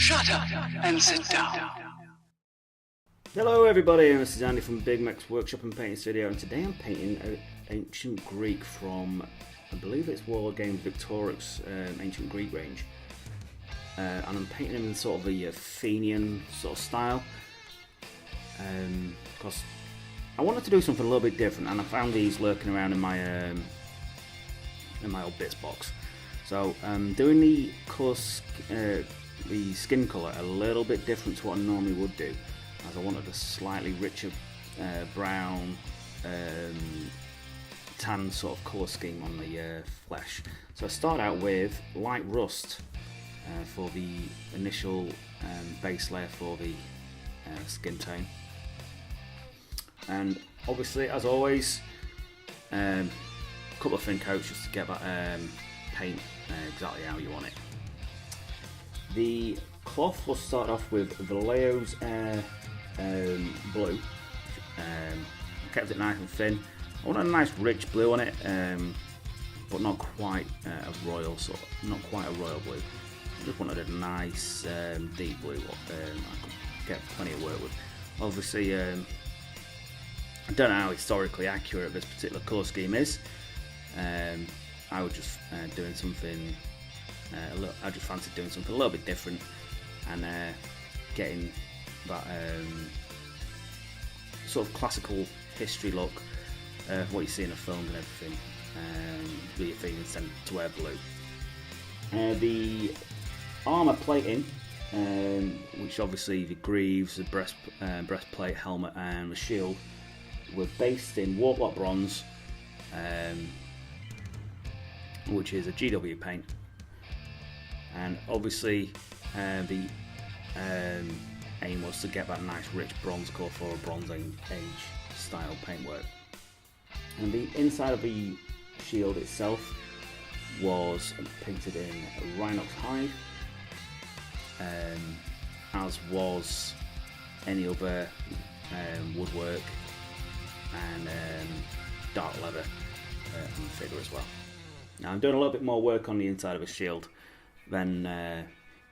Shut up and sit down. Hello everybody, this is Andy from Big Mac's Workshop and Painting Studio, and today I'm painting an ancient Greek from, I believe it's World Games Victorix ancient Greek range. And I'm painting him in sort of a Athenian sort of style, because I wanted to do something a little bit different, and I found these lurking around in my old bits box. So I'm doing the skin colour a little bit different to what I normally would do, as I wanted a slightly richer brown tan sort of colour scheme on the flesh. So I start out with light rust for the initial base layer for the skin tone, and obviously, as always, a couple of thin coats just to get that paint exactly how you want it. The cloth will start off with Vallejo's blue. Kept it nice and thin. I wanted a nice rich blue on it, but not quite a royal sort. Not quite a royal blue. I just wanted a nice deep blue. I could get plenty of work with. Obviously, I don't know how historically accurate this particular colour scheme is. I was just doing something. I just fancied doing something a little bit different, and getting that sort of classical history look of what you see in the films and everything. The Athenians tend to wear blue. The armour plating, which obviously the greaves, the breastplate, helmet, and the shield, were based in Warplock bronze, which is a GW paint. And obviously the aim was to get that nice rich bronze colour for a Bronze Age style paintwork. And the inside of the shield itself was painted in Rhinox hide, as was any other woodwork and dark leather on the figure as well. Now I'm doing a little bit more work on the inside of a shield than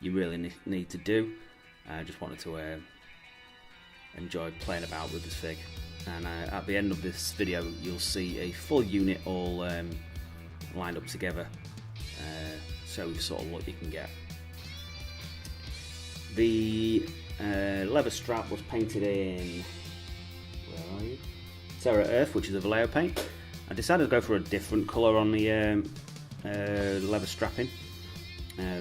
you really need to do. I just wanted to enjoy playing about with this fig, and at the end of this video you'll see a full unit all lined up together, so sort of what you can get. The leather strap was painted in, where are you? Terra Earth, which is a Vallejo paint. I decided to go for a different colour on the leather strapping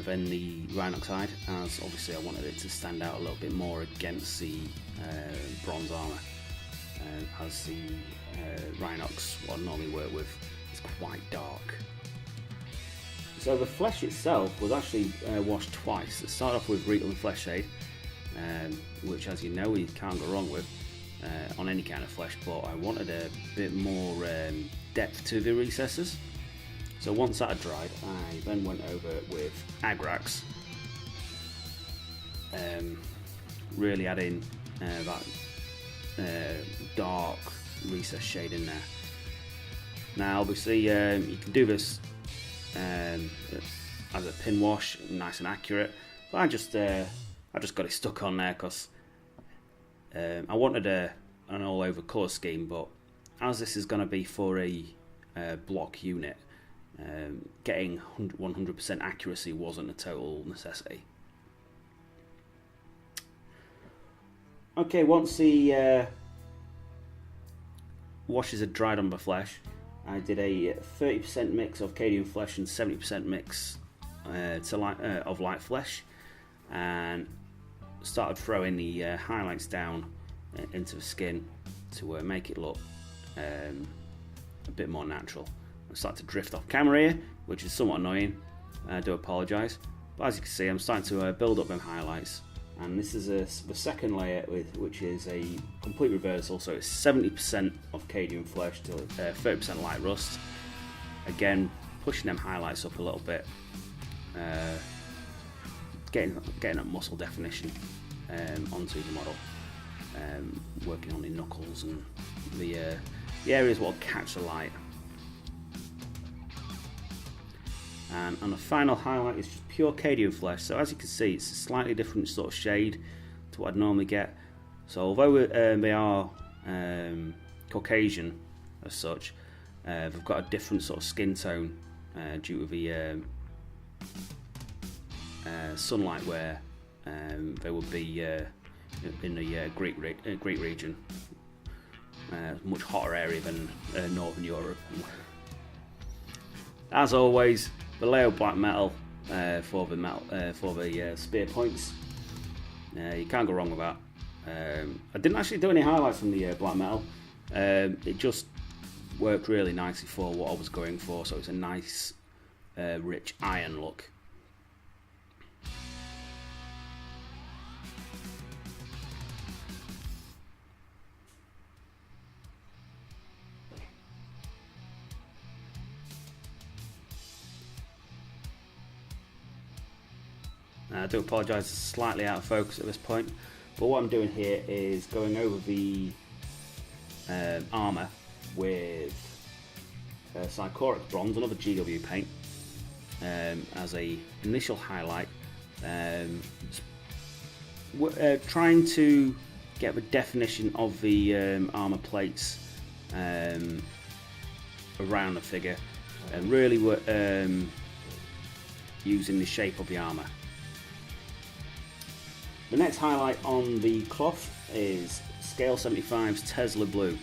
than the Rhinox hide, as obviously I wanted it to stand out a little bit more against the bronze armour, as the Rhinox, what I normally work with, is quite dark. So the flesh itself was actually washed twice. It started off with Rietland Flesh Shade, which, as you know, you can't go wrong with on any kind of flesh, but I wanted a bit more depth to the recesses. So once that had dried, I then went over with Agrax, really adding that dark recess shade in there. Now obviously you can do this as a pin wash, nice and accurate, but I just got it stuck on there because I wanted an all over colour scheme, but as this is going to be for a block unit, getting 100% accuracy wasn't a total necessity. Okay, once the washes had dried on the flesh, I did a 30% mix of Cadian flesh and 70% mix of light flesh, and started throwing the highlights down into the skin to make it look a bit more natural. I started to drift off camera here, which is somewhat annoying. I do apologise, but as you can see, I'm starting to build up them highlights. And this is the second layer, which is a complete reversal. So it's 70% of Cadian flesh to 30% light rust. Again, pushing them highlights up a little bit, getting that muscle definition onto the model. Working on the knuckles and the areas what will catch the light. And the final highlight is just pure Cadian flesh. So as you can see, it's a slightly different sort of shade to what I'd normally get. So although they are Caucasian as such, they've got a different sort of skin tone due to the sunlight where they would be in the Greek region, much hotter area than Northern Europe. As always, Vallejo black metal for the spear points. You can't go wrong with that. I didn't actually do any highlights on the black metal. It just worked really nicely for what I was going for, so it's a nice rich iron look. I do apologise, it's slightly out of focus at this point, but what I'm doing here is going over the armour with Sycoric Bronze, another GW paint, as a initial highlight. Trying to get the definition of the armour plates around the figure, and really using the shape of the armour. The next highlight on the cloth is Scale 75's Tesla Blue.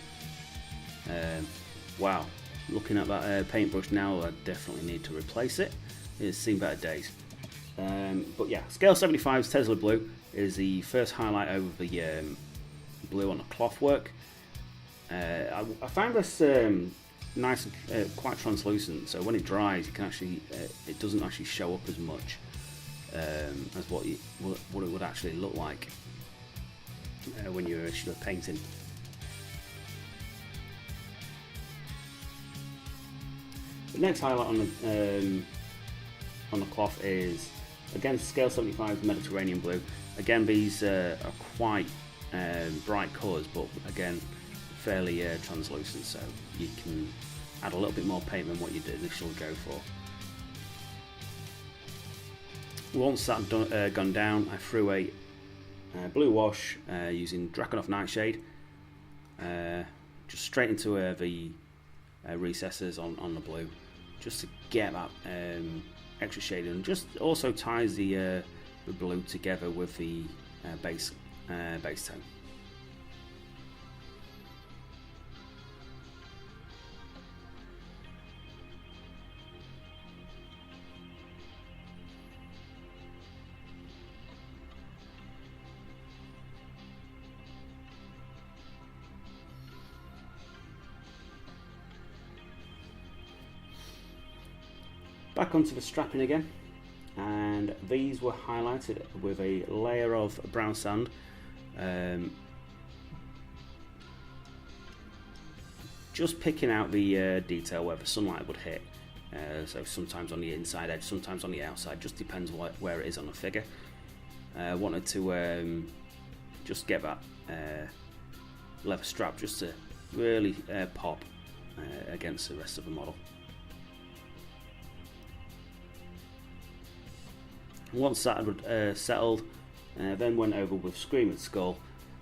Wow, looking at that paintbrush now, I definitely need to replace it. It's seen better days. But yeah, Scale 75's Tesla Blue is the first highlight over the blue on the cloth work. I found this nice and quite translucent, so when it dries, you can actually it doesn't actually show up as much as what it would actually look like when you're actually painting. The next highlight on the cloth is again Scale 75's Mediterranean Blue. Again, these are quite bright colours, but again fairly translucent, so you can add a little bit more paint than what you did initially go for. Once that gone down, I threw a blue wash using Drakenhof Nightshade just straight into the recesses on the blue, just to get that extra shade, and just also ties the blue together with the base tone. Back onto the strapping again, and these were highlighted with a layer of brown sand. Just picking out the detail where the sunlight would hit, so sometimes on the inside edge, sometimes on the outside, just depends where it is on the figure. Wanted to just get that leather strap just to really pop against the rest of the model. Once that had settled, then went over with Screaming Skull.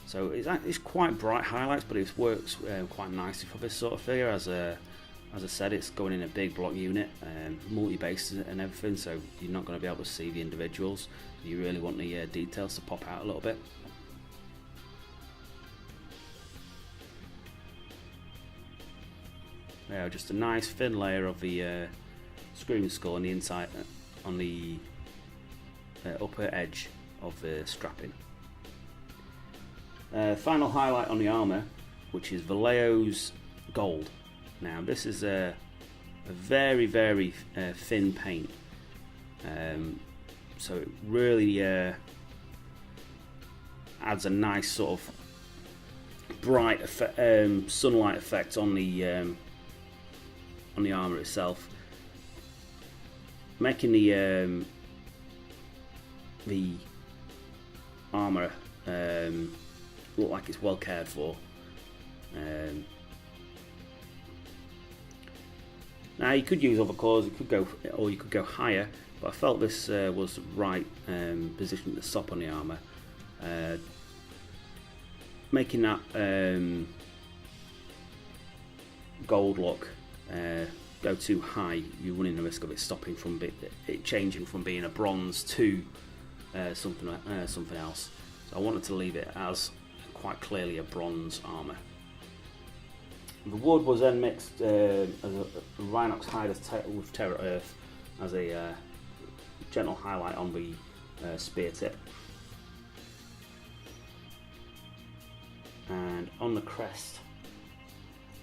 So it's quite bright highlights, but it works quite nicely for this sort of figure. As I said, it's going in a big block unit, multi-base and everything, so you're not going to be able to see the individuals. You really want the details to pop out a little bit. Yeah, just a nice thin layer of the Screaming Skull on the inside, on the upper edge of the strapping. Final highlight on the armour, which is Vallejo's Gold. Now this is a very thin paint, so it really adds a nice sort of bright sunlight effect on the armour itself, making the armour look like it's well cared for. Now you could use other colours, you could go higher, but I felt this was the right position to stop on the armour. Making that gold look go too high, you're running the risk of it stopping from it changing from being a bronze to something else. So I wanted to leave it as quite clearly a bronze armour. The wood was then mixed as a Rhinox hide with Terra Earth as a gentle highlight on the spear tip. And on the crest,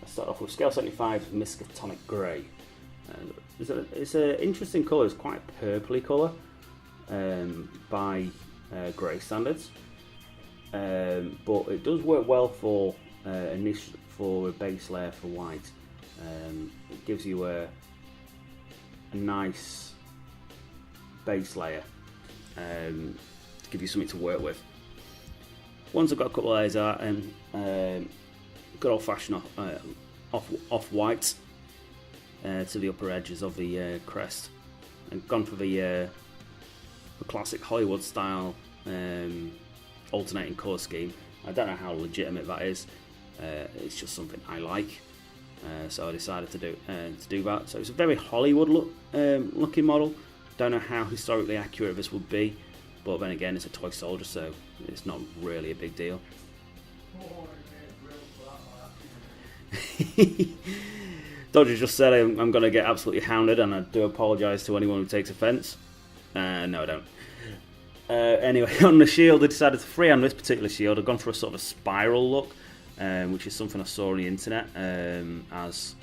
I start off with Scale 75 Miskatonic Grey. It's an interesting colour. It's quite a purpley colour by grey standards, but it does work well for a base layer for white. It gives you a nice base layer to give you something to work with. Once I've got a couple of layers out, and good old fashioned off white to the upper edges of the crest, and gone for the classic Hollywood style alternating colour scheme. I don't know how legitimate that is. It's just something I like, so I decided to do that. So it's a very Hollywood looking model. Don't know how historically accurate this would be, but then again, it's a toy soldier, so it's not really a big deal. Dodger just said I'm going to get absolutely hounded, and I do apologise to anyone who takes offence. No, I don't. Anyway, on the shield, I decided to freehand this particular shield. I've gone for a sort of a spiral look, which is something I saw on the internet as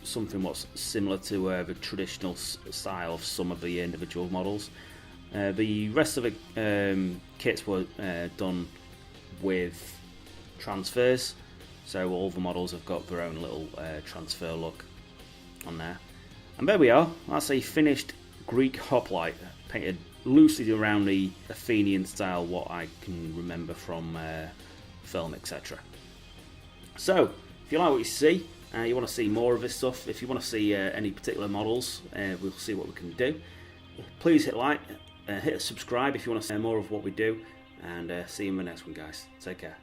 something what's similar to the traditional style of some of the individual models. The rest of the kits were done with transfers, so all the models have got their own little transfer look on there. And there we are. That's a finished Greek hoplite painted loosely around the Athenian style, what I can remember from film, etc. So, if you like what you see, you want to see more of this stuff, if you want to see any particular models, we'll see what we can do. Please hit like, hit subscribe if you want to see more of what we do, and see you in the next one, guys. Take care.